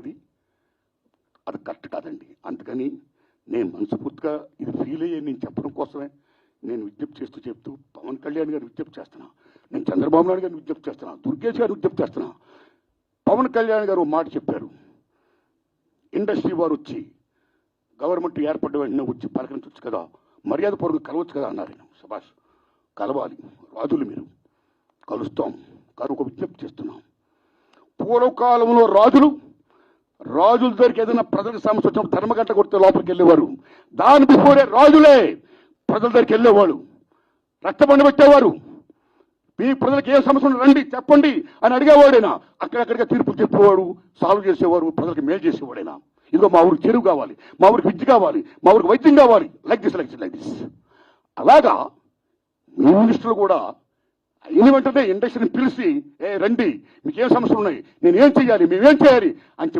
అవుతుంది, అది కరెక్ట్ కాదండి. అందుకని నేను మనస్ఫూర్తిగా ఇది ఫీల్ అయ్యే నేను చెప్పడం కోసమే నేను విజ్ఞప్తి చెప్తూ పవన్ కళ్యాణ్ గారిని విజ్ఞప్తి చేస్తున్నా, నేను చంద్రబాబు నాయుడు గారిని విజ్ఞప్తి చేస్తున్నా, దుర్గేష్ గారిని విజ్ఞప్తి చేస్తున్నా. పవన్ కళ్యాణ్ గారు మాట చెప్పారు, ఇండస్ట్రీ వారు వచ్చి గవర్నమెంట్ ఏర్పడ్డ వెంటనే వచ్చి పలకరించవచ్చు కదా, మర్యాద పూర్వకంగా కలవచ్చు కదా అన్నారు. శభాష్, కలవాలి రాజులు, మీరు కలుస్తాం. కానీ ఒక విజ్ఞప్తి చేస్తున్నాం, పూర్వకాలంలో రాజుల దగ్గరికి ఏదైనా ప్రజలకు సమస్య వచ్చినప్పుడు ధర్మగంట కొడితే లోపలికి వెళ్ళేవారు. దాని బిఫోరే రాజులే ప్రజల దగ్గరికి వెళ్ళేవాడు, రక్తబండ పెట్టేవారు. మీ ప్రజలకు ఏ సమస్య రండి చెప్పండి అని అడిగేవాడైనా అక్కడక్కడిగా తీర్పు చెప్పేవాడు, సాల్వ్ చేసేవారు, ప్రజలకు మేలు చేసేవాడైనా. ఇదిగో మా ఊరికి చెరువు కావాలి, మా ఊరికి విద్య కావాలి, మా ఊరికి వైద్యం కావాలి, లైక్ దిస్. అలాగా మీ మినిస్టర్లు కూడా అయిన వెంటనే ఇండస్ట్రీని పిలిచి రండి, మీకేం సమస్యలు ఉన్నాయి, నేనేం చెయ్యాలి, మేమేం చేయాలి అని